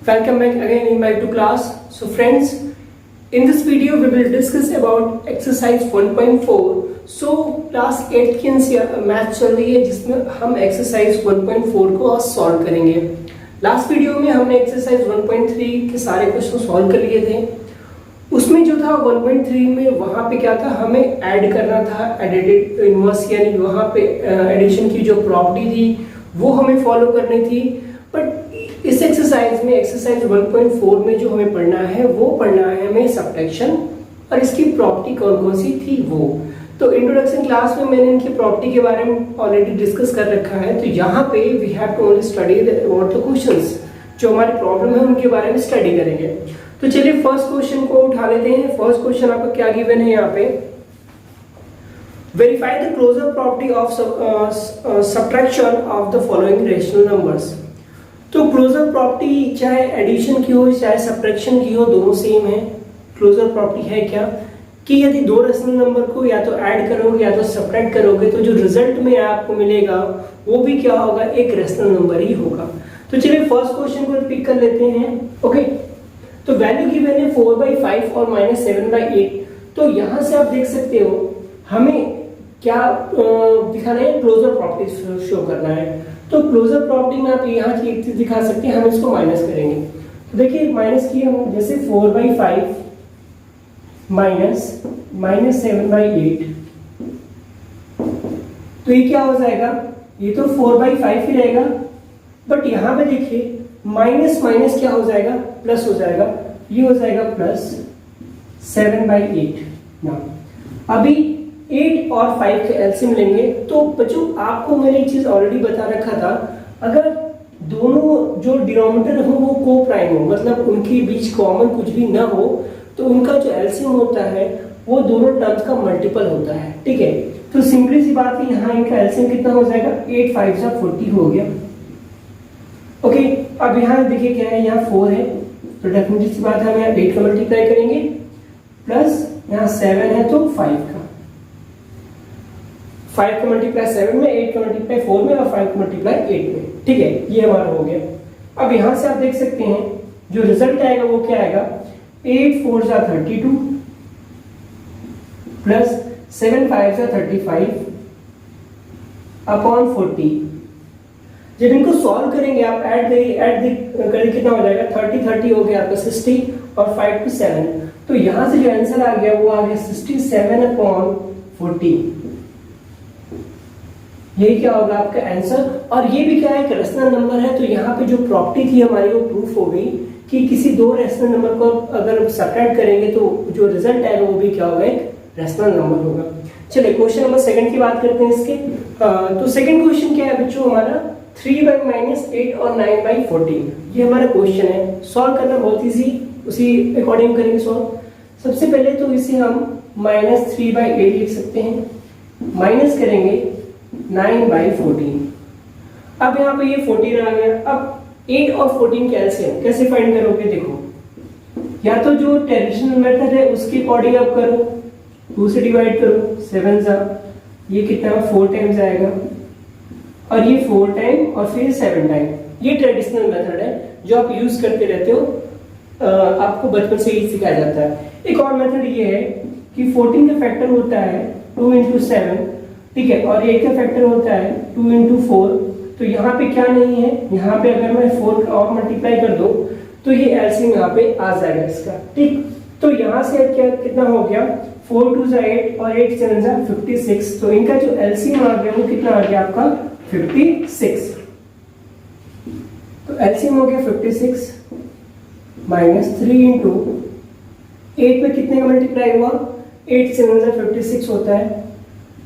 Welcome back again in my 2 class. So friends, in this video we will discuss about exercise 1.4. So class 8 की math चल रही है जिसमें हम exercise 1.4 को आज सॉल्व करेंगे। लास्ट वीडियो में हमने एक्सरसाइज 1.3 के सारे क्वेश्चन सॉल्व कर लिए थे। उसमें जो था 1.3 में वहां पे क्या था, हमें ऐड करना था, एडिटेड इनवर्स यानी वहां पे एडिशन की जो प्रॉपर्टी थी वो हमें फॉलो करनी थी। बट इस एक्सरसाइज में एक्सरसाइज 1.4 में जो हमें पढ़ना है वो पढ़ना है हमें सब्ट्रैक्शन, और इसकी प्रॉपर्टी कौन कौन सी थी वो। तो इंट्रोडक्शन क्लास में मैंने इनकी प्रॉपर्टी के बारे में ऑलरेडी डिस्कस कर रखा है। तो यहाँ पे we have to only study what the questions, जो हमारी प्रॉब्लम है उनके बारे में स्टडी करेंगे। तो चलिए फर्स्ट क्वेश्चन को उठा लेते हैं। फर्स्ट क्वेश्चन आपका क्या गिवन है यहाँ पे, verify the closure property of subtraction of the following rational numbers. तो क्लोजर प्रॉपर्टी चाहे एडिशन की हो चाहे सब्ट्रैक्शन की हो, दोनों सेम है। क्लोजर प्रॉपर्टी है क्या कि यदि दो रेशनल नंबर को या तो ऐड करोगे या तो सब्ट्रैक्ट करोगे तो जो रिजल्ट में आपको मिलेगा वो भी क्या होगा, एक रेशनल नंबर ही होगा। तो चलिए फर्स्ट क्वेश्चन को पिक कर लेते हैं। ओके, तो वैल्यू गिवन है 4/5 और -7/8। तो यहां से आप देख सकते हो हमें क्या दिखाना है, क्लोजर प्रॉपर्टी शो करना है। तो क्लोजर प्रॉपर्टी में आप यहाँ की एक चीज दिखा सकते हैं, हम इसको माइनस करेंगे। तो देखिए माइनस किए हम, जैसे 4/5 -7/8, तो ये क्या हो जाएगा, ये तो 4/5 ही रहेगा। बट यहाँ पे देखिए माइनस माइनस क्या हो जाएगा, प्लस हो जाएगा। ये हो जाएगा प्लस 7/8। ना अभी 8 और 5 के एलसीएम लेंगे। तो बच्चों आपको मैंने एक चीज ऑलरेडी बता रखा था, अगर दोनों जो डिनोमिनेटर हो वो को प्राइम हो, मतलब उनके बीच कॉमन कुछ भी ना हो, तो उनका जो एलसीएम होता है वो दोनों टर्म्स का मल्टीपल होता है। ठीक है, तो सिंपली सी बात है, यहाँ इनका एलसीएम कितना हो जाएगा, 8 5 40 हो गया। ओके, अब यहाँ देखिए क्या है, यहाँ 4 है, तो डेफिनेटली सी बात है हम यहाँ 8 का मल्टीप्लाई करेंगे, प्लस यहाँ 7 है तो 5 का मल्टीप्लाई 7 में, 8 का मल्टीप्लाई 4 में और 5 का मल्टीप्लाई 8 में। ठीक है, ये हमारा हो गया। अब यहां से आप देख सकते हैं जो रिजल्ट आएगा वो क्या आएगा, 8 4 32 प्लस 7 5 35 अपॉन 40। जब इनको सॉल्व करेंगे आप ऐड करिए कितना हो जाएगा, 30 हो गया आपका 60 और 5 to 7। तो यहां से जो आंसर आ गया वो आ गया 67 अपॉन 40। यही क्या होगा आपका आंसर। और ये भी क्या है, एक रेशनल नंबर है। तो यहाँ पे जो प्रॉपर्टी थी हमारी वो प्रूफ हो गई कि किसी दो रेशनल नंबर को अगर सब्ट्रैक्ट करेंगे तो जो रिजल्ट आएगा वो भी क्या होगा, एक रेशनल नंबर होगा। चलिए क्वेश्चन नंबर सेकंड की बात करते हैं इसके। तो सेकंड क्वेश्चन क्या है बच्चों हमारा, 3/-8 और 9/14। ये हमारा क्वेश्चन है। सॉल्व करना बहुत इजी, उसी अकॉर्डिंग करेंगे सॉल्व। सबसे पहले तो इसे हम -3/8 लिख सकते हैं, माइनस करेंगे 9/14। अब यहाँ पे ये 14 आ गया। अब 8 और 14 के एलसीएम कैसे फाइंड करोगे, देखो या तो जो ट्रेडिशनल मेथड है उसके अकॉर्डिंग आप करो, 2 से डिवाइड करो, 7 जा ये कितना 4 टाइम्स आएगा, और ये 4 टाइम और फिर 7 टाइम। ये ट्रेडिशनल मेथड है जो आप यूज करते रहते हो, आपको बचपन से ही सिखाया जाता है। एक और मेथड ये है कि 14 का फैक्टर होता है 2 × 7, ठीक है, और 8 का फैक्टर होता है 2 × 4। तो यहाँ पे क्या नहीं है, यहाँ पे अगर मैं 4 और मल्टीप्लाई कर दूं तो ये एलसीएम यहाँ पे आ जाएगा इसका। ठीक, तो यहाँ से क्या कितना हो गया, 4 2 8 और 8 7 56। तो इनका जो एलसीएम आ गया वो कितना आ गया आपका 56। तो एलसीएम हो गया 56 -3 × 8 में कितने का मल्टीप्लाई हुआ, 8 7 56 होता है,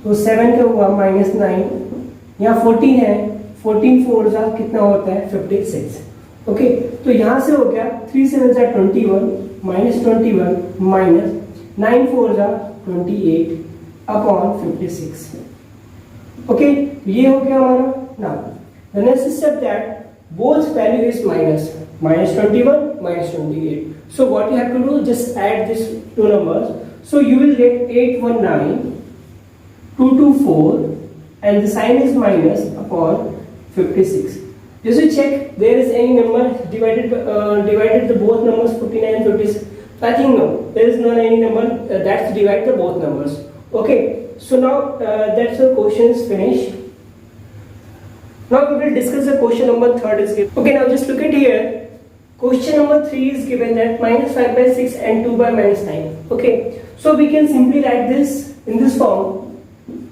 तो 7 का हुआ -9, यहाँ 14 है, 14 4 जा कितना होता है 56। ओके, तो यहां से हो गया 3 7 21 -21 -9 4 जा 28 अपॉन 56। ओके, ये हो गया हमारा। Now the next step that both value is -21 -28. So what you have to do, just add these two numbers. So you will get 819 224 and the sign is minus upon 56. just to check there is any number divided the both numbers 49 and 56. So I think no, there is not any number that's divide the both numbers. Okay, so now that's the question is finished. Now we will discuss the question number 3 is given. Okay, now just look at here. Question number 3 is given that minus 5 by 6 and 2 by minus 9. Okay, so we can simply write this in this form: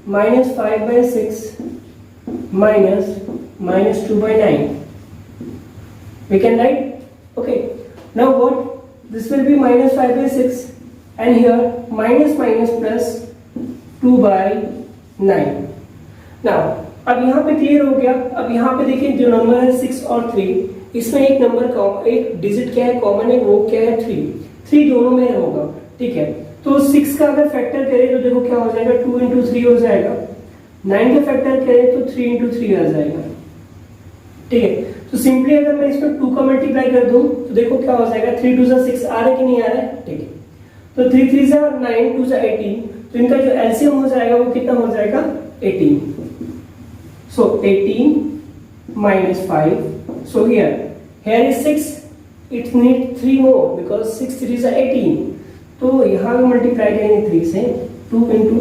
minus 5 by 6 minus 2 by 9. We can write. Okay, now what? This will be minus 5 by 6 and here minus plus 2 by 9. Now अब यहाँ पे clear हो गया. अब यहाँ पे देखिए जो नंबर है 6 और 3, इसमें एक नंबर एक डिजिट क्या है कॉमन है, वो क्या है 3 दोनों में होगा. ठीक है, तो 6 का अगर फैक्टर करें तो देखो क्या हो जाएगा 2 into 3 हो जाएगा. 9 का फैक्टर करें तो 3 into 3 आ जाएगा. ठीक है, तो सिंपली अगर मैं इसमें 2 का मल्टीप्लाई कर दूं तो देखो क्या हो जाएगा 3 2 6 आ रहा है कि नहीं आ रहा है. ठीक है, तो 3 3 9 2 18, तो इनका जो एलसीएम हो जाएगा वो कितना हो जाएगा 18. So 18 minus 5. So here is 6. It needs 3 more because 6 3s are 18. तो यहाँ भी मल्टीप्लाई करेंगे 3 से. 2 into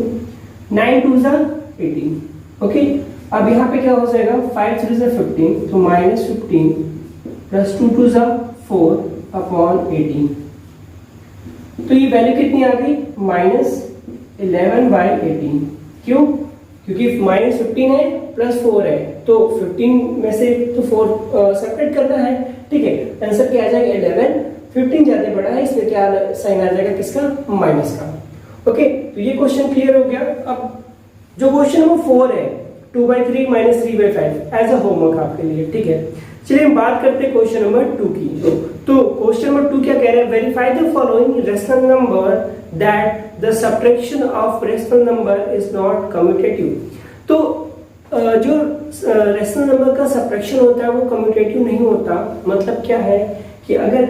9 2s are 18. ओके, अब यहाँ पे क्या हो जाएगा 5 3s are 15. तो minus 15 plus 2 2s are 4 upon 18. तो ये वैल्यू कितनी आ गई minus 11 by 18. क्यों? क्योंकि माइनस 15 है प्लस 4 है, तो 15 में से तो 4 सेपरेट करना है. ठीक है, आंसर क्या आ जाएगा 11. 15 ज्यादा बड़ा है, इसमें क्या साइन आ जाएगा किसका, माइनस का. ओके, तो ये क्वेश्चन क्लियर हो गया. अब जो क्वेश्चन नंबर 4 है 2 by 3 minus 3 by 5 as a homework आपके लिए. ठीक है, चलिए हम बात करते हैं क्वेश्चन नंबर 2 की. तो क्वेश्चन नंबर 2 क्या कह रहा है, verify the following rational number that the subtraction of rational number is not commutative. तो जो रेशनल नंबर का सब्ट्रैक्शन होता है वो कम्यूटेटिव नहीं होता. मतलब क्या है कि अगर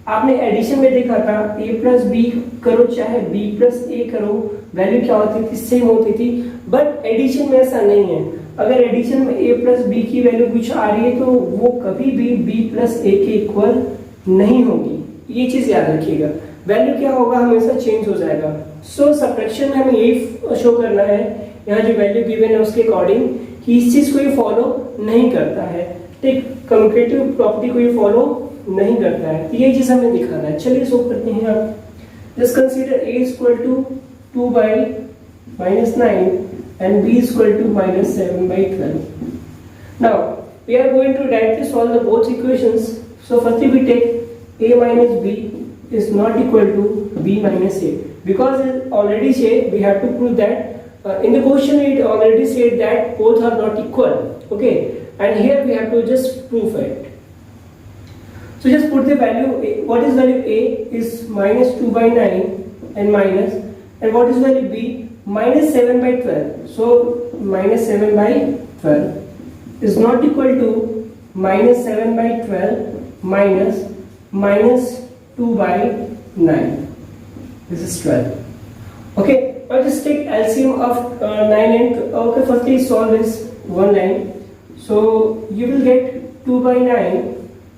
आपने एडिशन में देखा था a प्लस बी करो चाहे b प्लस a करो, वैल्यू क्या होती थी, सेम होती थी. बट एडिशन में ऐसा नहीं है. अगर एडिशन में a प्लस बी की वैल्यू कुछ आ रही है तो वो कभी भी b प्लस a के इक्वल नहीं होगी. ये चीज याद रखिएगा. वैल्यू क्या होगा, हमेशा चेंज हो जाएगा. सो सब्ट्रैक्शन में हमें यही शो करना है यहाँ जो वैल्यू गिवन है उसके अकॉर्डिंग कि इस चीज को ये फॉलो नहीं करता है. ठीक, कम्यूटेटिव प्रॉपर्टी को ये फॉलो नहीं करता है. तो ये चीज हमें दिखाना है. चलिए सो करते हैं. आप just consider a equal to 2 by minus 9 and b equal to minus 7 by 12. Now we are going to directly solve the both equations. So firstly we take a minus b is not equal to b minus a, because it already said we have to prove that in the question it already said that both are not equal. Okay, and here we have to just prove it. So just put the value. What is value a is minus 2 by 9 and minus, and what is value b, minus 7 by 12. So minus 7 by 12 is not equal to minus 7 by 12 minus 2 by 9. This is 12. Okay, now just take LCM of 9 and okay, firstly solve this one line. So you will get 2 by 9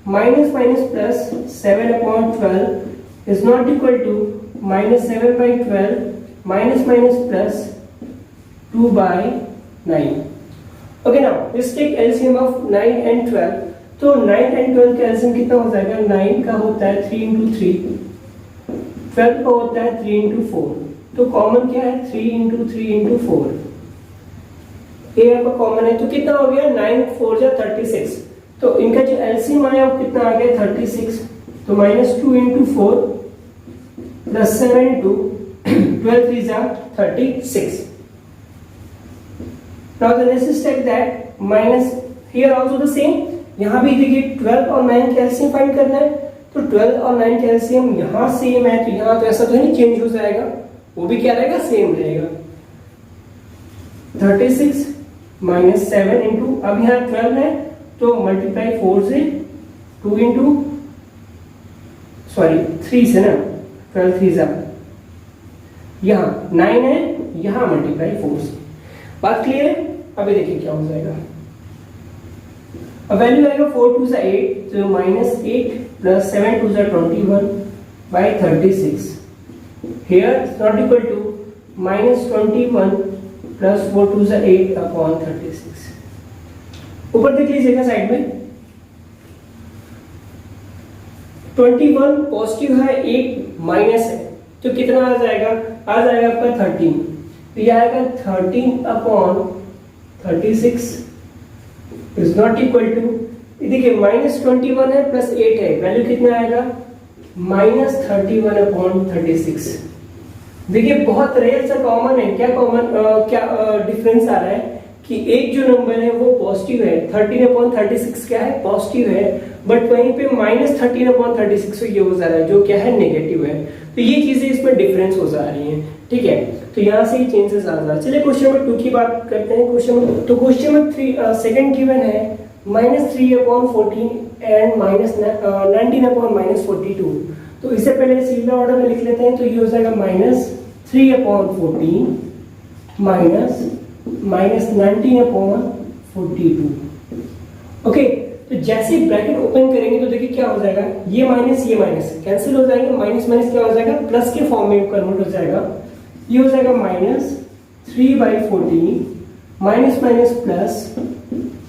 minus plus 7 upon 12 is not equal to minus 7 by 12 minus plus 2 by 9. Okay, now let's take LCM of 9 and 12. तो 9 and 12 का LCM कितना हो जाएगा, 9 का होता है 3 into 3, 12 का होता है 3 into 4. तो कॉमन क्या है 3 into 3 into 4. ये आपका कॉमन है, तो कितना हो गया 9 4 जा 36. तो इनका जो एलसीएम आया वो कितना आ गया 36. तो -2 into 4 plus 7 into 12 3 जा 36. Now the next step that minus here also the same. यहाँ भी देखिए 12 और 9 का एलसीएम फाइंड करना है. तो 12 और 9 का एलसीएम यहाँ सेम है, तो यहाँ तो ऐसा तो नहीं चेंज हो जाएगा, वो भी क्या रहेगा सेम रहेगा. 36 minus 7 into, अब यहाँ 12 है तो मल्टीप्लाई 4 से 2 into 3 से ना 12 3 जा, यहाँ 9 है, यहाँ मल्टीप्लाई 4 से. बात क्लियर है. अभी देखिए क्या हो जाएगा. अब वैल्यू आएगा 4 2 सा 8, तो -8 प्लस 7 2 सा 21 by 36. Here it's not equal to -21 plus 4 2 सा 8 upon 36. ऊपर देख लीजिएगा साइड में 21 पॉजिटिव है, 8 माइनस है, तो कितना आ जाएगा आपका 13, तो ये आएगा 13 upon 36 is not equal to, देखिए -21 है प्लस 8 है, वैल्यू कितना आएगा -31 अपॉन 36। देखिए बहुत रेयर सा कॉमन है, क्या डिफरेंस आ रहा है कि एक जो नंबर है वो पॉजिटिव है, 13 अपॉन 36 क्या है पॉजिटिव है, बट वहीं पे -13 अपॉन 36 ये हो जा रहा है जो क्या है नेगेटिव है। तो ये चीजें इसमें डिफरेंस हो जा रही हैं, ठीक है। तो यहाँ से ही चेंजेस आ रहा है। चलिए क्वेश्चन नंबर 2 की बात करते हैं। क्वेश्चन नंबर 3 सेकंड गिवन है -3 अपॉन 14 एंड -19 अपॉन -42। तो इससे पहले सीधा ऑर्डर में लिख लेते हैं, तो ये हो जाएगा -3 अपॉन 14 -19 अपॉन 42। ओके, तो जैसे ब्रैकेट ओपन करेंगे तो देखिए क्या हो जाएगा, ये माइनस कैंसिल हो जाएंगे, माइनस माइनस क्या हो जाएगा प्लस के फॉर्म में कन्वर्ट हो जाएगा। ये हो जाएगा -3/14 माइनस माइनस प्लस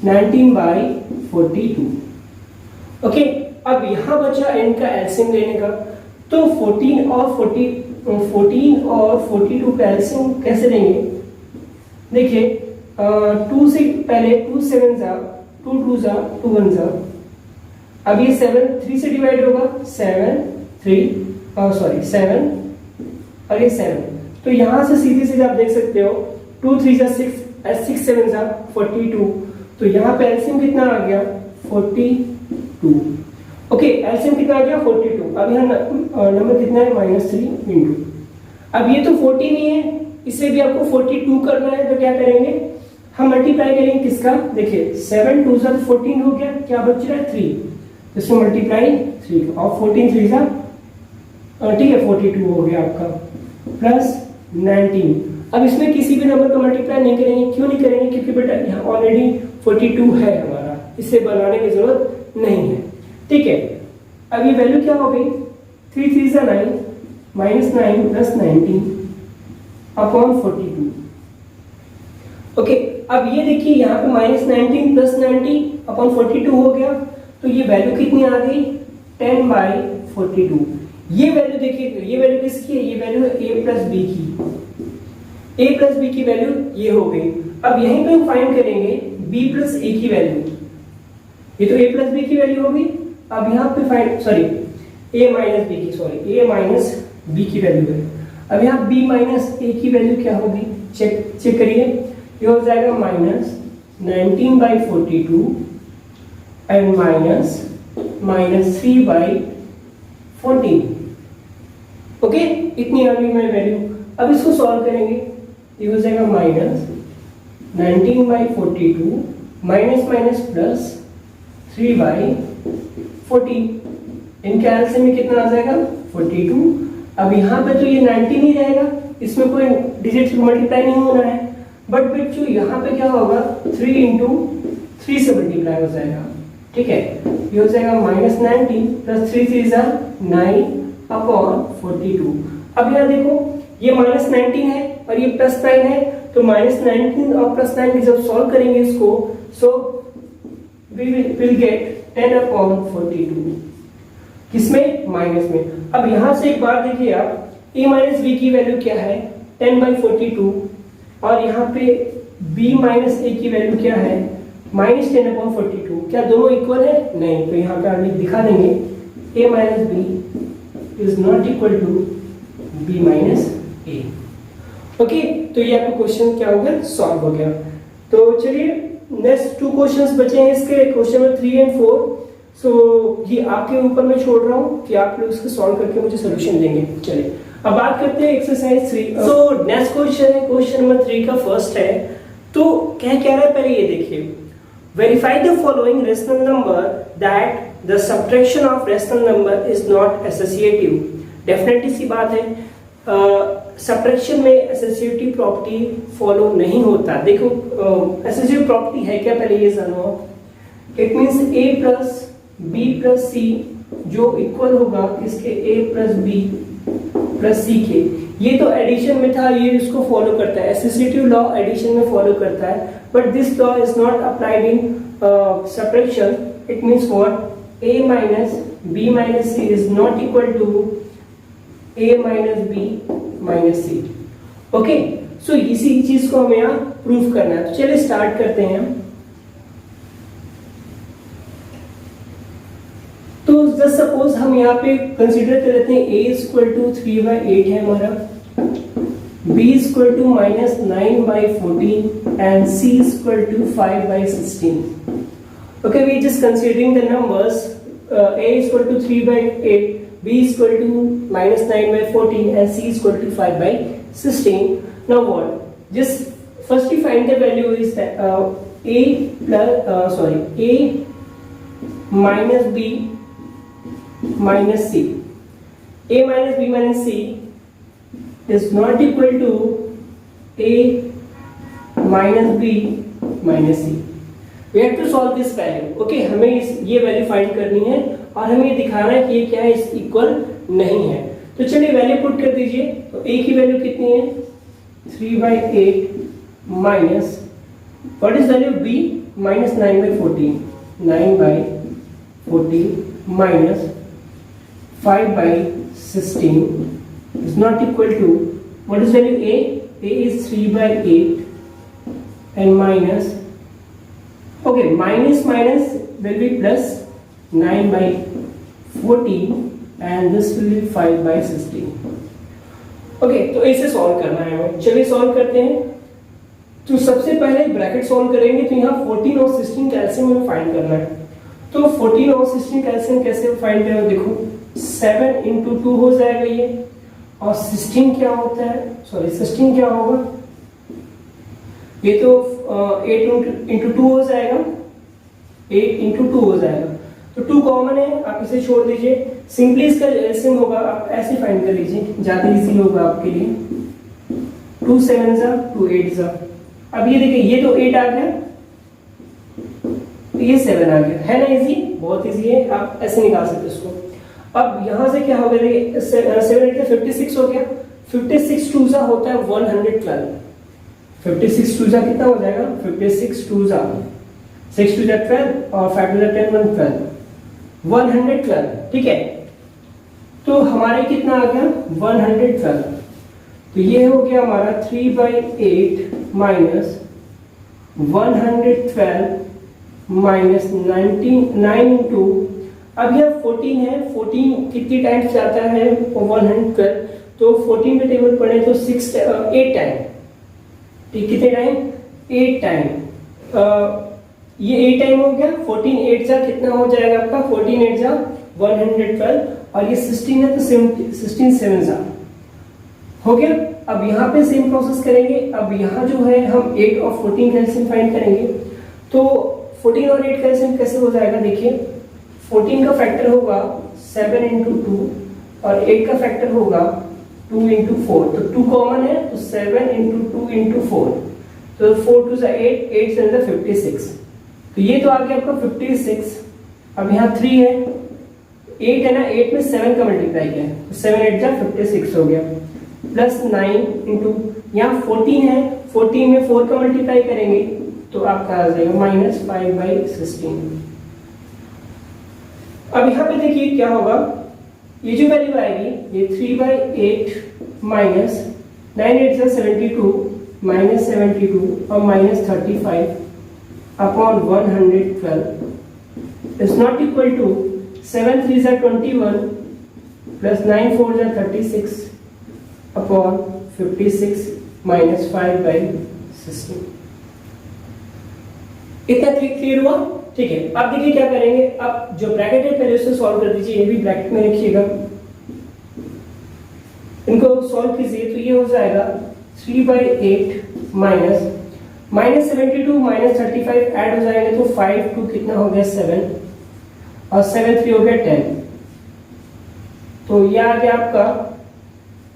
19/42। ओके, अब यहां बचा n का एलसीएम लेने का, तो 14 और 42 का एलसीएम कैसे लेंगे। देखिए 2 से पहले 2 7 जा 2 2 जा 2 1 जा, अब ये 7 3 से डिवाइड होगा 7 और ये 7, तो यहां से सीधे सीधे आप देख सकते हो 2 3 जा 6 6 7 जा 42, तो यहाँ पे एलसीएम कितना आ गया 42। ओके, एलसीएम कितना आ गया 42। अब यहाँ नंबर कितना है -3 इंटू, अब ये तो 40 नहीं है, इसे भी आपको 42 करना है, तो क्या करेंगे हम मल्टीप्लाई करेंगे किसका, देखिए 7 2 सा 14 हो गया, क्या बच रहा है 3, इसमें मल्टीप्लाई 3 और 14 3 सा ठीक है 42 हो गया आपका प्लस 19। अब इसमें किसी भी नंबर का मल्टीप्लाई नहीं करेंगे, क्यों नहीं करेंगे, क्योंकि बेटा यहाँ ऑलरेडी 42 है हमारा, इसे बनाने की जरूरत नहीं है, ठीक है। अब ये वैल्यू क्या हो गई 3 3 सा 9 -9 प्लस 19 अपॉन 42। ओके, अब ये देखिए यहाँ पे -19 प्लस 90 अपॉन 42 हो गया, तो ये वैल्यू कितनी आ गई 10/42। ये वैल्यू देखिए, ये वैल्यू किसकी है, ये वैल्यू है a प्लस b की, a प्लस b की वैल्यू ये हो गई। अब यहीं पे हम फाइंड करेंगे b प्लस a की वैल्यू, ये तो a प्लस b की वैल्यू होगी। अब यहाँ पे फाइंड a माइनस b की वैल्यू है, अब यहाँ b माइनस a की वैल्यू क्या होगी, चेक करिए, ये हो जाएगा -19/42 एंड -3/14। ओके, इतनी आ गई मेरी वैल्यू। अब इसको सॉल्व करेंगे, ये हो जाएगा -19/42 माइनस माइनस प्लस 3/14, इनके एलसीएम में कितना आ जाएगा 42। अब यहाँ पे तो ये 19 ही रहेगा, इसमें कोई डिजिट मल्टीप्लाई नहीं होना है, बट बच्चों यहाँ पे क्या होगा 3 इंटू 3 से मल्टीप्लाई हो जाएगा, ठीक है। ये हो जाएगा -19 प्लस 3 3 जा 9 अपॉन 42। अब यहाँ देखो ये -19 है और ये +9 है, तो -19 और +9 की जब सॉल्व करेंगे इसको, सो वी विल गेट 10/42, किसमें माइनस में। अब यहाँ से एक बार देखिए आप, a माइनस b की वैल्यू क्या है 10/42, और यहाँ पे b माइनस a की वैल्यू क्या है -10/42। क्या दोनों इक्वल है, नहीं, तो यहाँ पे हम दिखा देंगे a minus b is not equal to b minus a। Okay, तो ये आपका क्वेश्चन क्या हो गया, सॉल्व हो गया। तो चलिए नेक्स्ट 2 क्वेश्चंस बचे हैं इसके, क्वेश्चन नंबर 3 एंड 4। सो ये आपके ऊपर मैं छोड़ रहा हूँ कि आप लोग इसको सॉल्व करके मुझे सोल्यूशन देंगे। चलिए अब बात करते हैं एक्सरसाइज 3। तो नेक्स्ट क्वेश्चन है, क्वेश्चन नंबर 3 का फर्स्ट है। तो क्या कह रहा है, पहले ये देखिए, verify the following rational number that the subtraction of rational number is not associative. Definitely सी बात है, सब्ट्रैक्शन में एसोसिएटिव प्रॉपर्टी फॉलो नहीं होता। देखो एसोसिएटिव प्रॉपर्टी है क्या, पहले ये जानो it means a plus b plus c जो इक्वल होगा इसके a plus b plus c के। ये तो एडिशन में था, ये इसको फॉलो करता है, एसोसिएटिव लॉ एडिशन में फॉलो करता है, but this law is not applied in subtraction. It means what, a minus b minus c is not equal to a minus b minus c। Okay, so इसी चीज को हमें यहाँ proof करना है। तो चलिए स्टार्ट करते हैं। तो जस्ट सपोज हम यहाँ पे कंसीडर कर लेते हैं a इज इक्वल टू 3/8 है हमारा, b is equal to -9/14 and c is equal to 5/16। Okay, we just considering the numbers, a is equal to 3/8, b is equal to -9/14 and c is equal to 5/16. Now what? Just firstly find the value is that a minus b minus c. A minus b minus c is not equal to a minus b minus c. We have to solve this value. Okay, हमें ये value find करनी है और हमें ये दिखाना है कि ये क्या है, इस इक्वल नहीं है। तो चलिए वैल्यू पुट कर दीजिए। तो a की वैल्यू कितनी है, 3/8 minus what is value b, -9/14, 9/14 minus 5/16 is not equal to what is value a is 3/8 and minus, okay, minus will be plus 9/14 and this will be 5/16. Okay, तो इसे solve करना है हमें। चलिए सॉल्व करते हैं। तो सबसे पहले ब्रैकेट सॉल्व करेंगे, तो यहाँ 14 और 16 कैल्शियम हमें फाइंड करना है। तो 14 और 16 कैल्शियम कैसे फाइंड करें, देखो 7 into 2 हो जाएगा ये, और 16 क्या होता है, सॉरी 16 क्या होगा, ये तो 8 into 2 हो जाएगा, 8 into 2 हो जाएगा। तो 2 कॉमन है, आप इसे छोड़ दीजिए। सिंपली इसका एलसीएम होगा, आप ऐसे फाइंड कर लीजिए, ज्यादा इजी होगा आपके लिए। 2 7 जा 2 8 जा। अब ये देखिए, ये तो 8 आ गया, ये 7 आ गया, है ना इजी, बहुत इजी है, आप ऐसे निकाल सकते हो इसको। अब यहां से क्या हो गया, देखिए 7 8 56 हो गया, 56 2 जा होता है 112, 56 2 जा कितना हो जाएगा, 56 2 जा 6 2 जा 12 और 5 2 जा 10 112, ठीक है। तो हमारे कितना आ गया, 112। तो ये हो गया हमारा 3/8 माइनस 112 माइनस 9 इंटू, अब यह 14 है, 14 कितनी टाइम्स जाता है 112, तो 14 पे टेबल पढ़े तो 8 टाइम, ठीक, कितने टाइम, 8 टाइम। ये 8 टाइम हो गया, 14 8 जा कितना हो जाएगा आपका, 14 8 जा 112, और ये 16 है तो 16 7 जा हो गया। अब यहाँ पे सेम प्रोसेस करेंगे। अब यहाँ जो है हम 8 और 14 कैल्शियम फाइंड करेंगे। तो 14 और 8 कैल्शियम कैसे हो जाएगा, देखिए 14 का फैक्टर होगा 7 into 2 और 8 का फैक्टर होगा 2 into 4, तो 2 कॉमन है, तो 7 into 2 into 4, तो 4 2 जा 8, 8 7 जा 56, तो ये तो आ गया आपका 56। अब यहाँ 3 है, 8 है ना, 8 में 7 का मल्टीप्लाई किया है, तो 7 8 जा 56 हो गया, प्लस 9 इंटू यहाँ 14 है, 14 में 4 का मल्टीप्लाई करेंगे तो आपका आ जाएगा -5/16। अब यहाँ पे देखिए क्या होगा, ये जो वैल्यू आएगी ये 3/8 माइनस 9 8 जा 72 माइनस 72 और minus 35 upon 112 is not equal to 7 3 जा 21 प्लस 9 4 जा 36 अपॉन 56 माइनस 5/16। इतना क्लियर हुआ, ठीक है। अब देखिए क्या करेंगे, अब जो ब्रैकेट है पहले उसे सॉल्व कर दीजिए, ये भी ब्रैकेट में रखिएगा, इनको सॉल्व कीजिए। तो ये हो जाएगा 3/8 माइनस -72 माइनस 35 ऐड हो जाएंगे तो 5 2 कितना हो गया 7 और 7 3 हो गया 10, तो ये आ गया आपका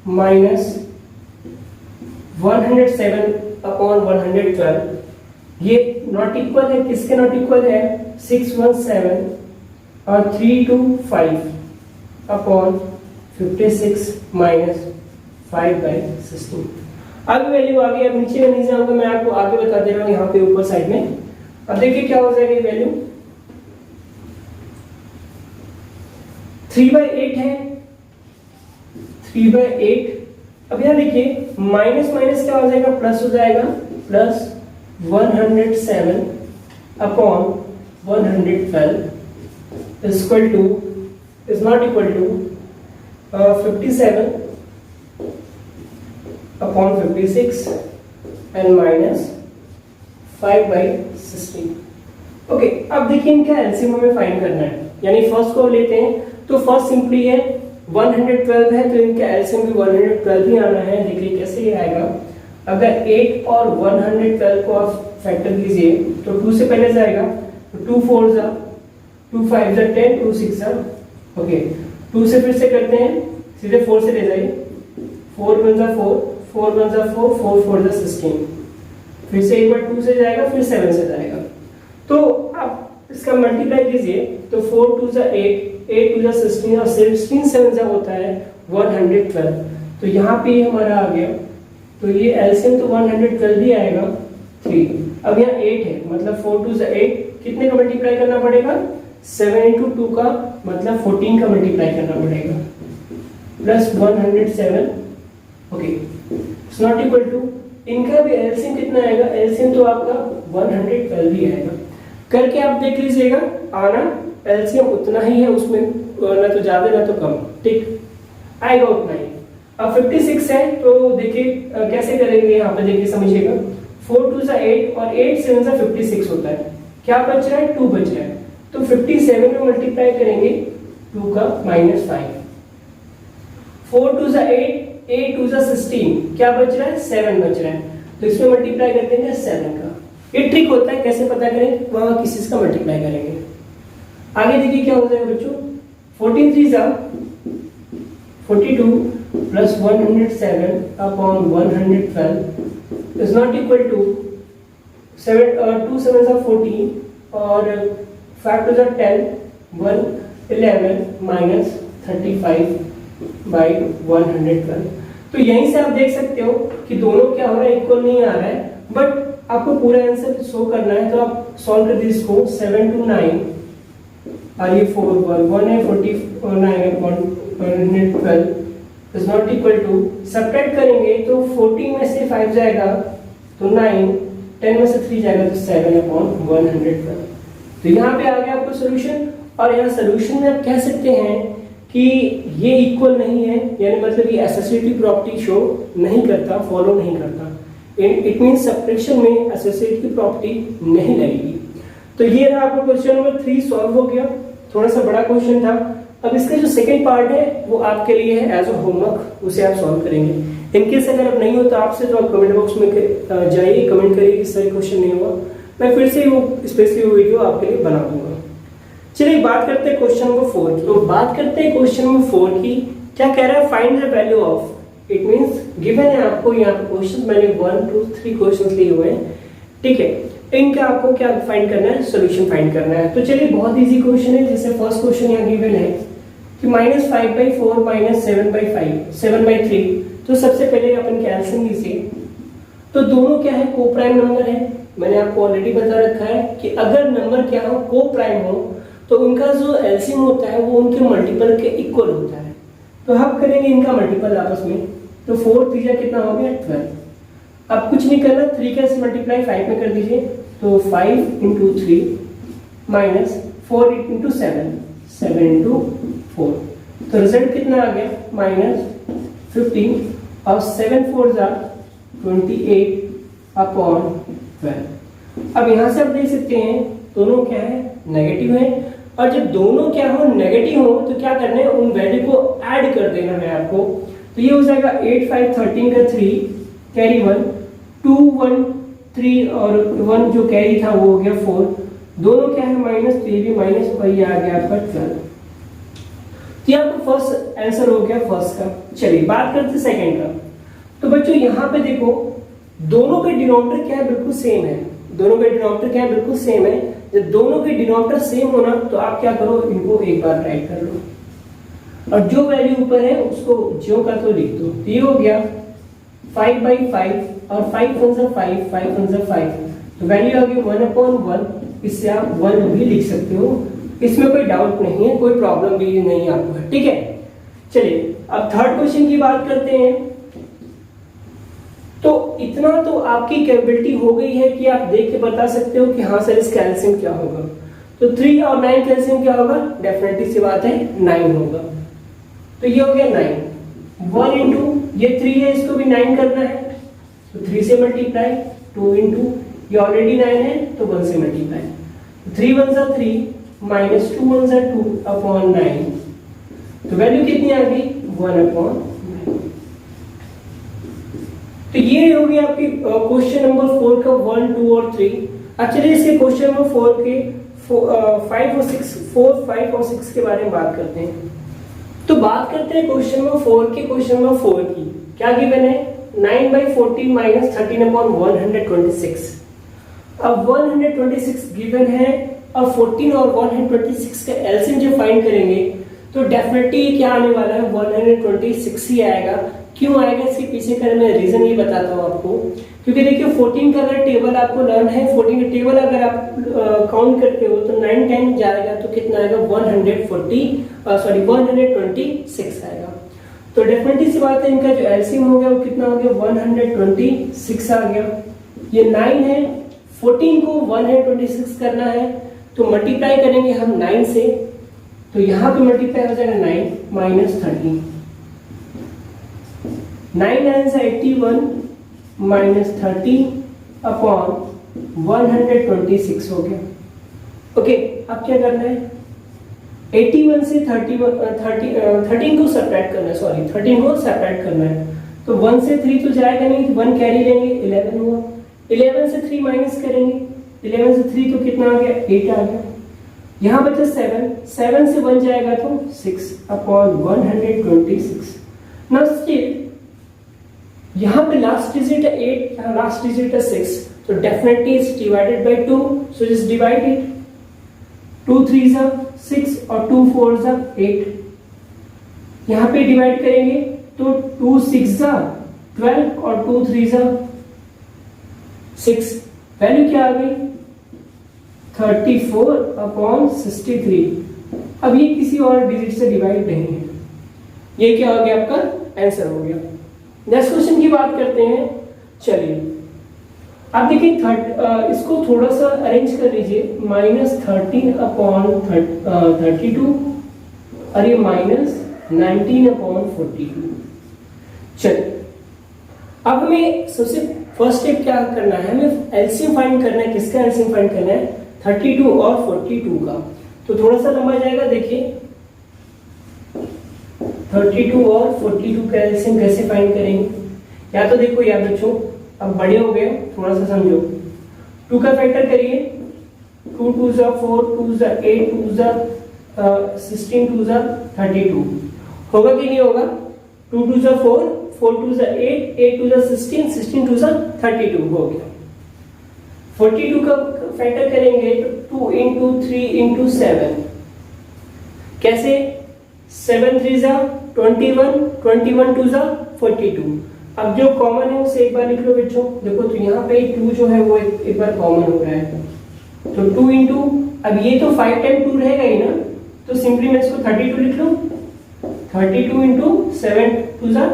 -107 अपॉन 112। ये नॉट इक्वल है, किसके नॉट इक्वल है, 617 और 325 अपॉन 56 माइनस 5/16। अब वैल्यू आ गई। अब नीचे में नहीं जाऊंगा, मैं आपको आगे बता दे रहा हूँ यहाँ पे ऊपर साइड में। अब देखिए क्या हो जाएगी वैल्यू, 3/8 है, 3/8। अब यहाँ देखिए माइनस माइनस क्या हो जाएगा, प्लस हो जाएगा, plus 107 upon 112 is not equal to 57 upon 56 and minus 5/16। Okay, अब देखिए इनका एलसीएम हमें फाइंड करना है, यानी फर्स्ट को लेते हैं। तो फर्स्ट सिंपली है 112 है, तो इनका एलसीएम भी 112 ही आना है। देखिए कैसे ये आएगा, अगर 8 और 112 को आप फैक्टर कीजिए तो 2 से पहले जाएगा, तो 2 4 जा, 2 5 जा 10, 2 6 जा। ओके, 2 से फिर से करते हैं, सीधे 4 से ले जाइए, 4 1 जा 4, 4 1 जा 4, 4 4 जा 16। फिर से एक बार 2 से जाएगा, फिर 7 से जाएगा। तो आप इसका मल्टीप्लाई कीजिए, तो 4 2 जा 8, 8 2 जा 16 और 16 7 जा होता है 112। तो यहाँ पे हमारा आ गया, तो ये एलसीएम तो 112 ही आएगा 3। अब यहाँ 8 है, मतलब 4 2 जा 8, कितने का मल्टीप्लाई करना पड़ेगा, 7 into 2 का मतलब 14 का मल्टीप्लाई करना पड़ेगा, plus 107। Okay, it's not equal to, इनका भी एलसीएम कितना आएगा, एलसीएम तो आपका 112 ही आएगा। करके आप देख लीजिएगा, आना एलसीएम उतना ही है उसमें, ना तो ज्यादा ना तो कम, ठीक आएगा उतना ही। अब 56 है, तो देखिए कैसे करेंगे, यहाँ पे देखिए समझिएगा, 4 2 जा 8 और 8 7 जा 56 होता है, क्या बच रहा है, 2 बच रहा है। तो 57 में मल्टीप्लाई करेंगे 2 का -5, 4 2 जा 8, 8 2 जा 16, क्या बच रहा है, 7 बच रहा है। तो इसमें मल्टीप्लाई कर देंगे 7 का। ये ट्रिक होता है, कैसे पता करें, वहां किसी का मल्टीप्लाई करेंगे। आगे देखिए क्या हो जाएगा बच्चों, 14 3 जा 42 plus 107 upon 112 is not equal to 2 7 जा 14 और 5 2 जा 10, 1 11 माइनस 35/112। तो यहीं से आप देख सकते हो कि दोनों क्या हो रहा है, इक्वल नहीं आ रहा है, बट आपको पूरा आंसर शो करना है। तो आप सॉल्व कर दीजिए इसको, 7 to 9 और ये 4 1 है, 49 upon 112 is not equal to, subtract करेंगे तो 14 में से 5 जाएगा तो 9, 10 में से 3 जाएगा तो 7 upon 112। तो यहाँ पे आ गया आपको सोल्यूशन। और यहाँ सोल्यूशन में आप कह सकते हैं कि ये इक्वल नहीं है, यानी मतलब ये एसोसिएटिव प्रॉपर्टी शो नहीं करता, फॉलो नहीं करता। इट मींस सब्ट्रैक्शन में एसोसिएटिव प्रॉपर्टी नहीं लगेगी। तो ये रहा आपका क्वेश्चन नंबर 3 सॉल्व हो गया। थोड़ा सा बड़ा क्वेश्चन था। अब इसका जो सेकंड पार्ट है वो आपके लिए है एज अ होमवर्क, उसे आप सॉल्व करेंगे। इनकेस अगर अब नहीं हो तो आपसे तो आप कमेंट बॉक्स में जाइए, कमेंट करिए कि सही क्वेश्चन नहीं हुआ, मैं फिर से वो स्पेशली वो वीडियो आपके लिए बना दूंगा। चलिए बात करते हैं क्वेश्चन नंबर 4 की। तो बात करते हैं क्वेश्चन नंबर 4 की। क्या कह रहा है, find the value of, it means given है आपको यहाँ पे क्वेश्चन, मैंने 1 2 3 क्वेश्चन लिए हुए हैं, ठीक है। इनका आपको क्या फाइंड करना है, सॉल्यूशन फाइंड करना है। तो चलिए बहुत इजी क्वेश्चन है। जैसे फर्स्ट क्वेश्चन यहाँ गिवन है कि -5/4 7/3। तो सबसे पहले अपन कैल्शियम लीजिए। तो दोनों क्या है, को प्राइम नंबर है। मैंने आपको ऑलरेडी बता रखा है कि अगर नंबर क्या हो, को प्राइम हो, तो उनका जो एलसीएम होता है वो उनके मल्टीपल के इक्वल होता है। तो हम करेंगे इनका मल्टीपल आपस में। तो 4 3 कितना हो गया, 12। अब कुछ नहीं करना, 3 का मल्टीप्लाई 5 में कर दीजिए। तो 5 × 3 माइनस 4 × 7, 7 × 4। तो रिजल्ट कितना आ गया, -15 और 7 4 जा 28 अपॉन 12। अब यहां से आप देख सकते हैं दोनों क्या है, नेगेटिव है। और जब दोनों क्या हो, नेगेटिव हो, तो क्या करना है, उन वैल्यू को ऐड कर देना है आपको। तो ये हो जाएगा 8 5 13 का 3 कैरी 1, 2 1 3 और 1 जो कैरी था वो हो गया 4। दोनों क्या है, माइनस, तो ये भी माइनस, और ये आ गया आपका 12। तो ये आपका फर्स्ट आंसर हो गया फर्स्ट का। चलिए बात करते हैं सेकंड का। तो बच्चों यहाँ पे देखो, दोनों के डिनोमिनेटर क्या है, बिल्कुल सेम है। दोनों के डिनोमिनेटर क्या है, बिल्कुल सेम है। जब दोनों के डिनोमिनेटर सेम होना तो आप क्या करो, इनको एक बार राइट कर लो और जो वैल्यू ऊपर है उसको ज्यों का तो लिख दो। तो ये हो गया 5/5 और 5 1 जा 5, 5 1 जा 5, तो वैल्यू आ गई 1/1। इससे आप 1 भी लिख सकते हो, इसमें कोई डाउट नहीं है, कोई प्रॉब्लम भी नहीं आपको है, ठीक है। चलिए अब थर्ड क्वेश्चन की बात करते हैं। तो इतना तो आपकी कैपेबिलिटी हो गई है कि आप देख के बता सकते हो कि हाँ सर इसका एलसीएम क्या होगा। तो 3 और 9 का एलसीएम क्या होगा, डेफिनेटली सी बात है 9 होगा। तो ये हो गया 9, 1 इंटू ये 3 है, इसको भी 9 करना है तो 3 से मल्टीप्लाई, 2 इंटू ये ऑलरेडी 9 है तो 1 से मल्टीप्लाई, 3 1 जा 3 माइनस 2 1 जा 2 अपॉन 9, तो वैल्यू कितनी आ गई 1/9। तो ये हो गया आपकी क्वेश्चन नंबर 4 का 1 2 और 3। अब चलिए इसके क्वेश्चन नंबर 4 के 5 और 6 4 5 और 6 के बारे में बात करते हैं। तो बात करते हैं क्वेश्चन नंबर 4 के। क्वेश्चन नंबर 4 की क्या गिवन है, 9/14 माइनस 13/126। अब 126 गिवन है, अब 14 और 126 का एलसीएम जब फाइंड करेंगे तो डेफिनेटली क्या आने वाला है, 126 ही आएगा। क्यों आएगा इसके पीछे का मैं रीजन ये बताता हूँ आपको। क्योंकि देखिए 14 का अगर टेबल आपको लर्न है, 14 का टेबल अगर आप काउंट करते हो तो 9 10 जाएगा तो कितना आएगा 126 आएगा। तो डेफिनेटली सी बात है इनका जो एलसीएम हो गया वो कितना हो गया 126 आ गया। ये 9 है, 14 को 126 करना है तो मल्टीप्लाई करेंगे हम 9 से, तो यहाँ पे मल्टीप्लाई हो जाएगा 9 माइनस 13, 9 9 से 81 माइनस 13 अपॉन 126 हो गया। ओके, अब क्या करना है, 81 से 13 को सब्ट्रैक्ट करना है, सॉरी 13 को सब्ट्रैक्ट करना है। तो 1 से 3 तो जाएगा नहीं, 1 कैरी लेंगे, 11 हुआ। 11 से 3 माइनस करेंगे, 11 से 3 तो कितना आ गया 8 आ गया। यहाँ बचा 7, 7 से 1 जाएगा तो 6 अपॉन 126। नाउ स्टिल यहाँ पे लास्ट डिजिट है 8, यहाँ लास्ट डिजिट है 6, तो definitely it's divided by 2, so just divide it. 2 3 जा 6 और 2 4 जा 8। यहाँ पे डिवाइड करेंगे तो 2 6 जा 12 और 2 3 जा 6, वैल्यू क्या आ गई 34 अपॉन 63। अब ये किसी और डिजिट से डिवाइड नहीं है, ये क्या हो गया आपका आंसर हो गया। नेक्स्ट क्वेश्चन की बात करते हैं। चलिए अब देखिए इसको थोड़ा सा अरेंज कर लीजिए, माइनस 13 अपॉन 32 और ये माइनस 19 अपॉन 42। चलिए अब हमें सबसे फर्स्ट स्टेप क्या करना है, हमें एलसीएम फाइंड करना है। किसका एलसीएम फाइंड करना है, 32 और 42 का। तो थोड़ा सा लंबा जाएगा, देखिए 32 और 42 का एलसीएम कैसे फाइंड करेंगे। या तो देखो याद रखो, अब बड़े हो गए, थोड़ा सा समझो। 2 का फैक्टर करिए, 2 2 जा 4, 2 जा 8, 2 जा 16, 2 जा 32। होगा कि नहीं होगा, 2 2 जा 4, 4 2 जा 8, 8 2 जा 16, 16 2 जा 32 हो गया। 42 का फैक्टर करेंगे तो 2 इंटू 3 इंटू 7, कैसे 7 3 जा 21, 21 2 जा 42। अब जो कॉमन है उसे एक बार लिख लो बच्चों। देखो तो यहाँ पे 2 जो है वो एक बार कॉमन हो रहा है, तो 2 इंटू, अब ये तो 5 टाइम 2 रहेगा ही ना, तो सिंपली मैं इसको 32 लिख लूं। 32 इंटू 7 2 जा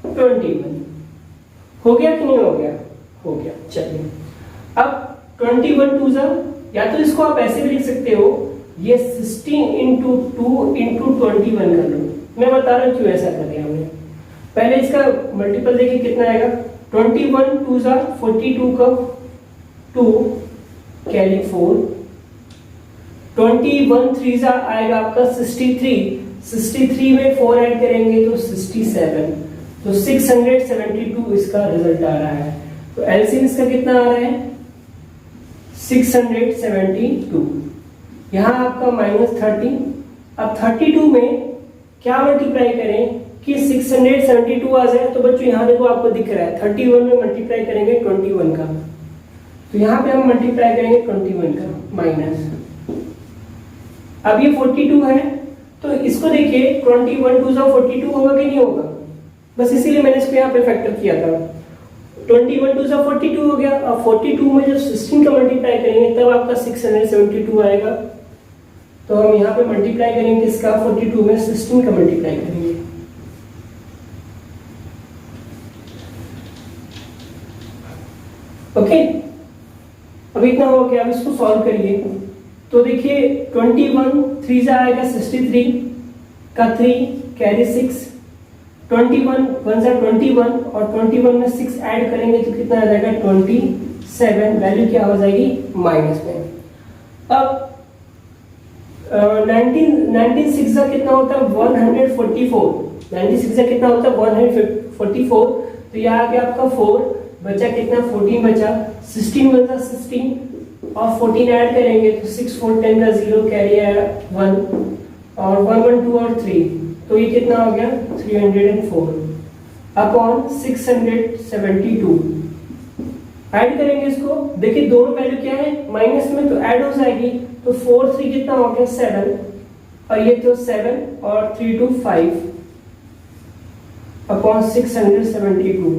21। हो गया कि नहीं हो गया, हो गया। चलिए अब 21 2 जा, या तो इसको आप ऐसे भी लिख सकते हो, ये 16 इंटू 2 इंटू 21 कर लो। मैं बता रहा हूँ क्यों ऐसा कर रहे हैं हमने। पहले इसका मल्टीपल देखिए कितना आएगा, 21 2 जा 42 का 2 कैरी 4, 21 3 जा आएगा आपका 63, 63 में 4 ऐड करेंगे तो 67, तो 672 इसका रिजल्ट आ रहा है। तो एलसीएम इसका कितना आ रहा है 672। यहाँ आपका -30। अब 32 में क्या मल्टीप्लाई करें कि 672 आ जाए। तो बच्चों यहाँ देखो आपको दिख रहा है 31 में मल्टीप्लाई करेंगे 21 का, तो यहाँ पे हम मल्टीप्लाई करेंगे 21 का माइनस, अब ये 42 है तो इसको देखिए 21 2 42 होगा कि नहीं होगा, बस इसीलिए मैंने इसको यहाँ पे फैक्टर किया था। 21 2 42 हो गया। अब 42 में जब 16 का मल्टीप्लाई करेंगे तब आपका 672 आएगा। तो हम यहाँ पे मल्टीप्लाई करेंगे किसका, 42 में 16 का मल्टीप्लाई करेंगे। ओके, अब इतना हो गया। अब इसको सॉल्व करिए तो देखिए 21 3 जा आएगा 63 का 3 कैरी 6, 21 1 जा 21 और 21 में 6 ऐड करेंगे तो कितना आ जाएगा 27, वैल्यू क्या हो जाएगी माइनस में। अब 19 6 जा कितना होता है 144, 96 जा कितना होता है 144, तो यहाँ आ गया आपका 4 बचा कितना 14 बचा, 16 1 जा 16 और 14 ऐड करेंगे तो 6 4 10 का 0 कैरी आया 1 और 1 1 2 और 3, तो ये कितना हो गया 304 अपॉन 672। ऐड करेंगे इसको, देखिए दोनों वैल्यू क्या है माइनस में तो ऐड हो जाएगी, तो 4 3 कितना हो गया 7 और ये तो 7 और 3 2 5 अपॉन 672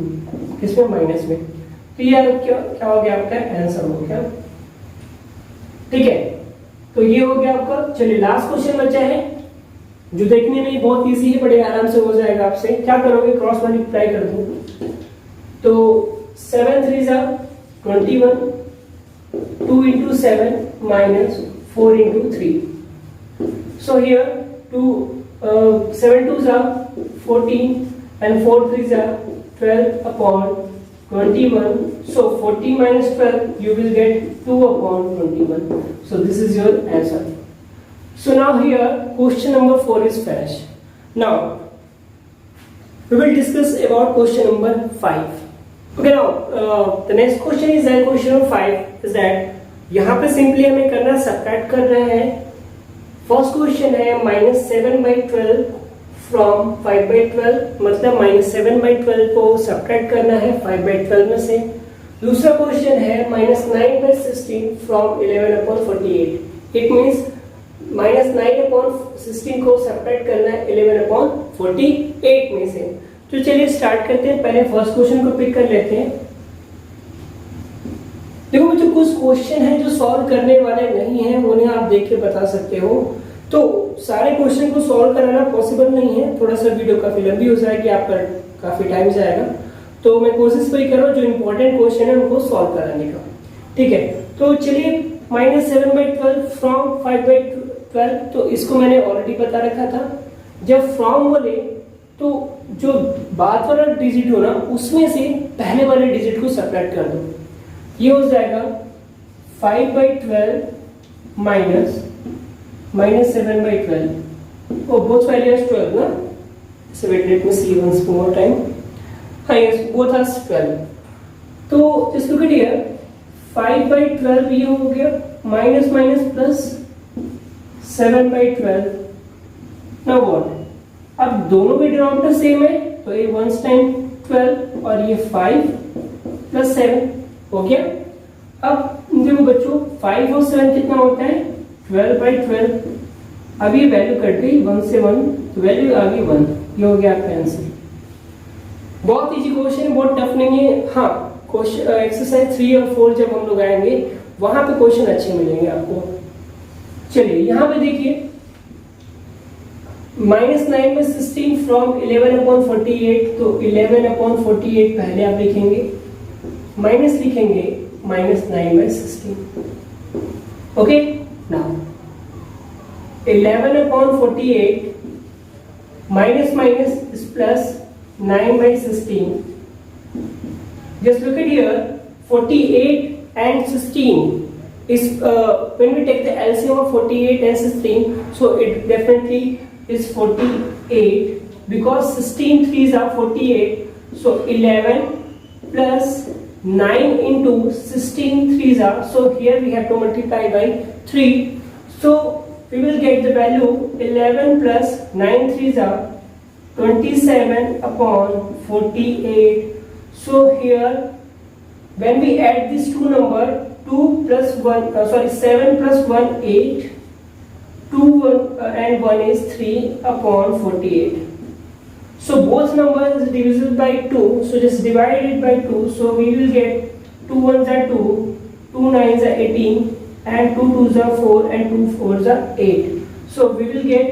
किसमें माइनस में। तो ये क्या हो गया आपका आंसर हो गया। ठीक है, तो ये हो गया आपका। चलिए लास्ट क्वेश्चन बचा है जो देखने में बहुत इजी है, बड़े आराम से हो जाएगा आपसे। क्या करोगे, क्रॉस मल्टीप्लाई कर दो तो 7 3 जा 21, 2 into 7 minus 4 into 3. So here 7 2s are 14 and 4 3s are 12 upon 21. So 40 minus 12 you will get 2 upon 21. So this is your answer. So now here question number 4 is finished. Now we will discuss about question number 5. Okay, now the next question is that question number 5 is that यहाँ पे simply हमें करना subtract कर रहे हैं। First question है -7/12 from 5/12, मतलब -7/12 को सबट्रैक्ट करना है 5/12 में से। दूसरा क्वेश्चन है -9/16 फ्रॉम 11/48। इट मींस -9/16 को सबट्रैक्ट करना है 11/48 में से। तो चलिए स्टार्ट करते हैं। पहले फर्स्ट क्वेश्चन को पिक कर लेते हैं। देखो बच्चों, कुछ क्वेश्चन है जो सॉल्व करने वाले नहीं है, उन्हें आप देख के बता सकते हो। तो सारे क्वेश्चन को सॉल्व कराना पॉसिबल नहीं है, थोड़ा सा वीडियो काफी लंबी हो जाएगी, आपका काफी टाइम जाएगा। तो मैं कोशिश वही करूँ जो इंपॉर्टेंट क्वेश्चन है उनको सॉल्व कराने का। ठीक है, तो चलिए -7/12 फ्रॉम 5/12, तो इसको मैंने ऑलरेडी बता रखा था। जब फ्रॉम बोले तो जो बाद वाला डिजिट हो ना उसमें से पहले वाले डिजिट को सब्ट्रैक्ट कर दो। ये हो जाएगा 5/12 minus 7/12 और both values 12 ना। So wait, let me see once more time. हाँ, yes, both are 12. तो just look at here, 5/12 ये हो गया minus plus 7/12. Now what? अब दोनों भी डिनोमिनेटर सेम है तो ये 1 टाइम 12 और ये 5 प्लस 7 हो गया। अब देखो बच्चों 5 और 7 कितना होता है 12/12। अब ये वैल्यू कट गई 1 से 1 तो वैल्यू आ गई 1। ये हो गया आपका आंसर। बहुत इजी क्वेश्चन, बहुत टफ नहीं है। हाँ, क्वेश्चन एक्सरसाइज 3 और 4 जब हम लोग आएंगे वहां पे क्वेश्चन अच्छे मिलेंगे आपको। चलिए यहाँ पे देखिए -9/16 फ्रॉम 11/48, तो 11/48 पहले आप लिखेंगे, माइनस लिखेंगे -9/16। Okay, now 11/48 minus is plus 9/16. Just look at here, 48 and 16 is when we take the LCM of 48 and 16, so it definitely is 48 because 16 3s are 48. So 11 plus 9 into 16 3s are, so here we have to multiply by 3. So we will get the value 11 plus 9 3s are 27 upon 48. So here when we add these two number 2 plus 1 7 plus 1 8, 2 and 1 is 3 upon 48. So both numbers is divisible by 2, so just divide it by 2, so we will get 2 1s are 2, 2 9s are 18, and 2 2s are 4, and 2 4s are 8. So we will get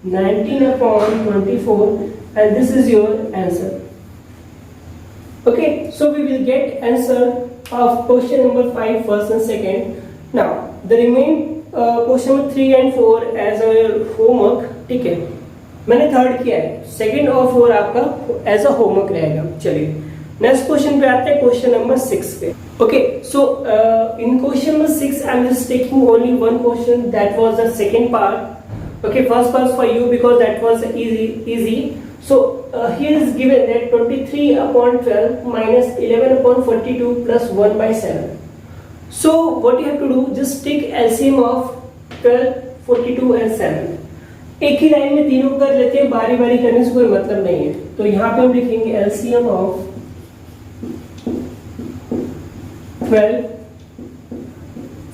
19 upon 24, and this is your answer. Okay, so we will get answer of question number 5 first and second. Now the remain question number 3 and 4 as a homework. ठीक है, मैंने third किया है, second और 4 आपका as a homework रहेगा. चलिए next question पे आते हैं, क्वेश्चन नंबर 6 पे. Okay, so in question number 6 I'm just taking only one question, that was the second part. Okay, first part for you because that was easy. So here is given that 23 upon 12 minus 11 upon 42 plus 1 by 7. So what you have to do, just take LCM of 12, 42 and 7. एक ही line में तीनों कर लेते हैं, बारी बारी करने से कोई मतलब नहीं है. तो यहाँ पे हम लिखेंगे LCM of 12,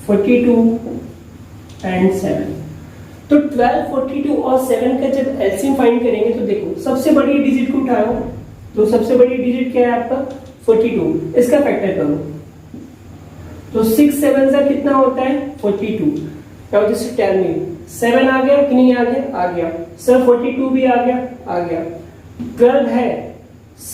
42 and 7. तो 12, 42 और 7 का जब एलसीएम फाइंड करेंगे तो देखो सबसे बड़ी डिजिट को उठाओ, तो सबसे बड़ी डिजिट क्या है आपका 42, इसका फैक्टर करो तो 6 7 का कितना होता है 42. नाउ जस्ट टेल मी 7 आ गया कि नहीं आ गया? आ गया. सर 42 भी आ गया? आ गया. 12 है,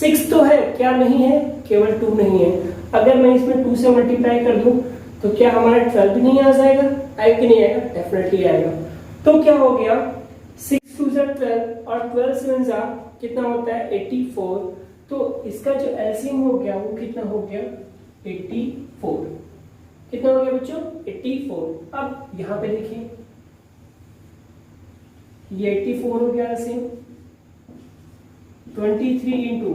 6 तो है, क्या नहीं है? केवल 2 नहीं है. अगर मैं इसमें 2 से मल्टीप्लाई कर दूं तो क्या हमारा 12 भी नहीं आ जाएगा? आएगा कि नहीं आएगा? डेफिनेटली आएगा. तो क्या हो गया 6 2 12 और 12 7 कितना होता है 84. तो इसका जो एलसीएम हो गया वो कितना हो गया 84. कितना हो गया बच्चों 84. अब यहां पे देखिए ये 84 हो गया एलसीएम. 23 इंटू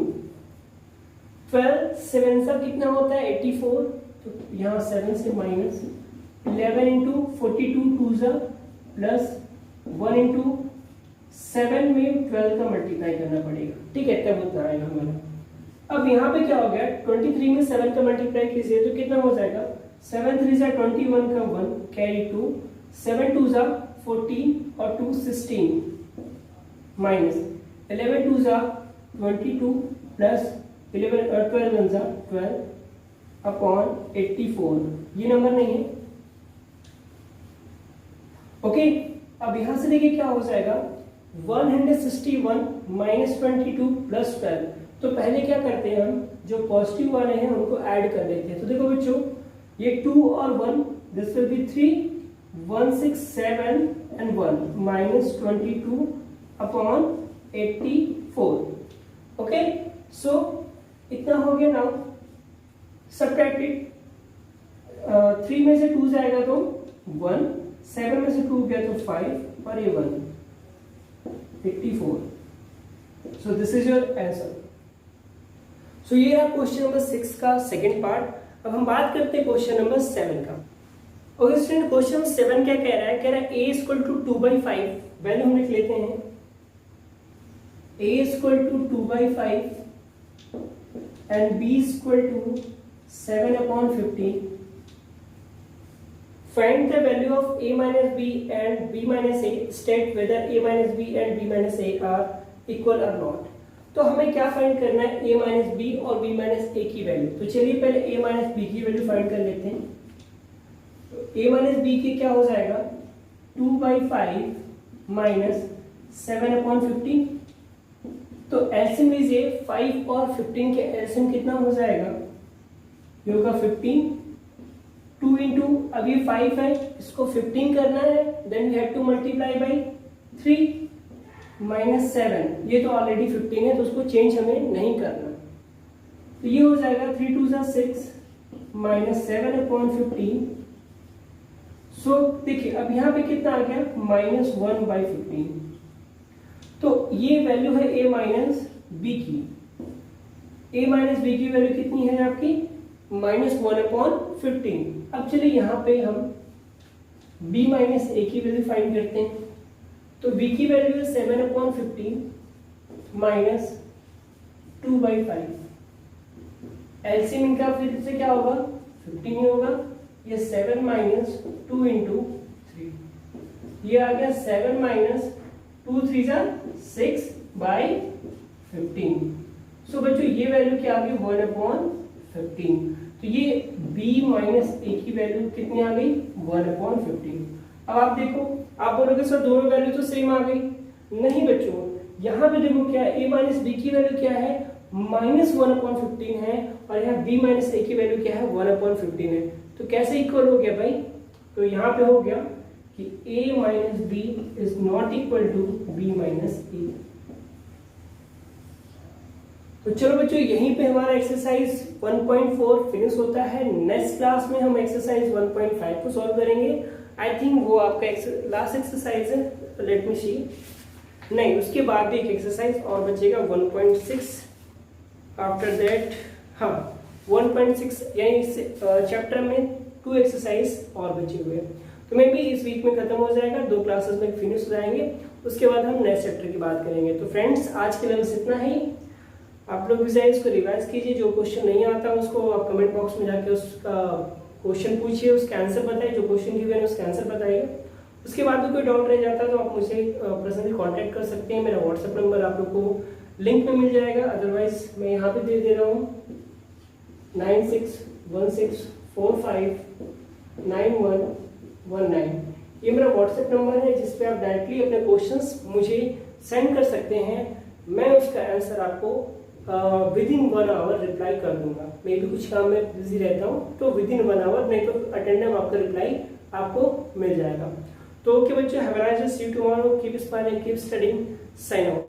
12 7 सा कितना होता है 84. तो यहाँ 7 से माइनस 11 इंटू 42 2 सा प्लस 1 इंटू 7 में 12 का मल्टीप्लाई करना पड़ेगा. ठीक है, तब उतना आएगा हमारा. अब यहाँ पे क्या हो गया 23 में 7 का मल्टीप्लाई कीजिए तो कितना हो जाएगा 7 3 सा 21 का 1 कैरी 2, 7 2 सा 14 और 2 16 माइनस 11 2 सा 22 प्लस 11 और 12 1 सा 12 अपॉन 84. ये नंबर नहीं है. ओके, अब यहां से देखिए क्या हो जाएगा 161 माइनस 22 प्लस 12. तो पहले क्या करते हैं हम जो पॉजिटिव वाले हैं उनको ऐड कर देते हैं. तो देखो बच्चों ये 2 और 1 this will be 3 1 6 7 and 1 minus 22 upon 84. Okay, so इतना हो गया. Now subtract it. 3 में से 2 जाएगा तो 1, 7 में से 2 गया तो 5 और ये 1 84. So this is your answer. So ये रहा क्वेश्चन नंबर 6 का सेकंड पार्ट. अब हम बात करते हैं क्वेश्चन नंबर 7 का. ओके स्टूडेंट, क्वेश्चन नंबर 7 क्या कह रहा है? कह रहा है a इक्वल टू 2/5. वैल्यू हम लिख लेते हैं a equal to 2/5 and b equal to 7/15. Find the value of a minus b and b minus a. State whether a minus b and b minus a are equal or not. तो हमें क्या find करना है a minus b और b minus a की value. तो चलिए पहले a minus b की वैल्यू फाइंड कर लेते हैं. तो a minus b की क्या हो जाएगा 2/5 माइनस 7/15. तो एलसीएम लीजिए 5 और 15 के एलसीएम कितना हो जाएगा? ये होगा 15. 2 इंटू अब ये 5 है, इसको 15 करना है, then we have to multiply by 3 minus 7. ये तो ऑलरेडी 15 है तो उसको चेंज हमें नहीं करना. तो ये हो जाएगा 3 2 सा 6 माइनस 7/15. सो देखिए अब यहाँ पे कितना आ गया -1/15. तो ये वैल्यू है a माइनस बी की. a माइनस बी की वैल्यू कितनी है आपकी -1/15. अब चलिए यहाँ पे हम b माइनस a की वैल्यू फाइंड करते हैं. तो b की वैल्यू है 7/15 माइनस 2/5. एलसीएम इनका फिर से क्या होगा 15 ही होगा। ये 7 माइनस 2 इंटू 3, ये आ गया 7 माइनस 2 3 जा 6 बाई 15। सो बच्चों ये वैल्यू क्या आ गई 1/15। तो ये b माइनस a की वैल्यू कितनी आ गई 1/15। अब आप देखो, आप बोलोगे सर दोनों वैल्यू तो सेम आ गई। नहीं बच्चों, यहाँ पे देखो क्या है, a माइनस b की वैल्यू क्या है -1/15 है, और यहाँ b माइनस a की वैल्यू क्या है 1/15 है। तो कैसे इक्वल हो गया भाई, तो यहाँ पे हो गया कि a minus b is not equal to b minus a। तो चलो बच्चों यहीं पे हमारा एक्सरसाइज 1.4 फिनिश होता है। नेक्स्ट क्लास में हम एक्सरसाइज 1.5 को सॉल्व करेंगे। आई थिंक वो आपका लास्ट एक्सरसाइज है, लेट मी सी। नहीं, उसके बाद भी एक एक्सरसाइज और बचेगा 1.6। आफ्टर दैट हाँ 1.6, यानी इस चैप्टर में 2 एक्सरसाइज और बचे हुए हैं। तो मे भी इस वीक में खत्म हो जाएगा, 2 क्लासेस में फिनिश हो जाएंगे। उसके बाद हम नेक्स्ट चैप्टर की बात करेंगे। तो फ्रेंड्स आज के लिए बस इतना ही। आप लोग भी इसको रिवाइज कीजिए, जो क्वेश्चन नहीं आता उसको आप कमेंट बॉक्स में जाके उसका क्वेश्चन पूछिए, उसका आंसर बताइए, जो क्वेश्चन गिवन है उसका आंसर बताइए। उसके बाद भी कोई डाउट रह जाता है तो आप मुझे पर्सनली कांटेक्ट कर सकते हैं। मेरा व्हाट्सएप नंबर आप लोग को लिंक में मिल जाएगा, अदरवाइज मैं यहाँ पे दे रहा हूँ 9616459119। ये मेरा व्हाट्सएप नंबर है जिसपे आप डायरेक्टली अपने क्वेश्चंस मुझे सेंड कर सकते हैं। मैं उसका आंसर आपको विदिन 1 आवर रिप्लाई कर दूंगा। मैं भी कुछ काम में बिजी रहता हूँ, तो विदिन 1 आवर, नहीं तो अटेंडम आपका रिप्लाई आपको मिल जाएगा। तो ओके बच्चों, have a nice day, see you tomorrow, keep smiling, keep studying, sign out.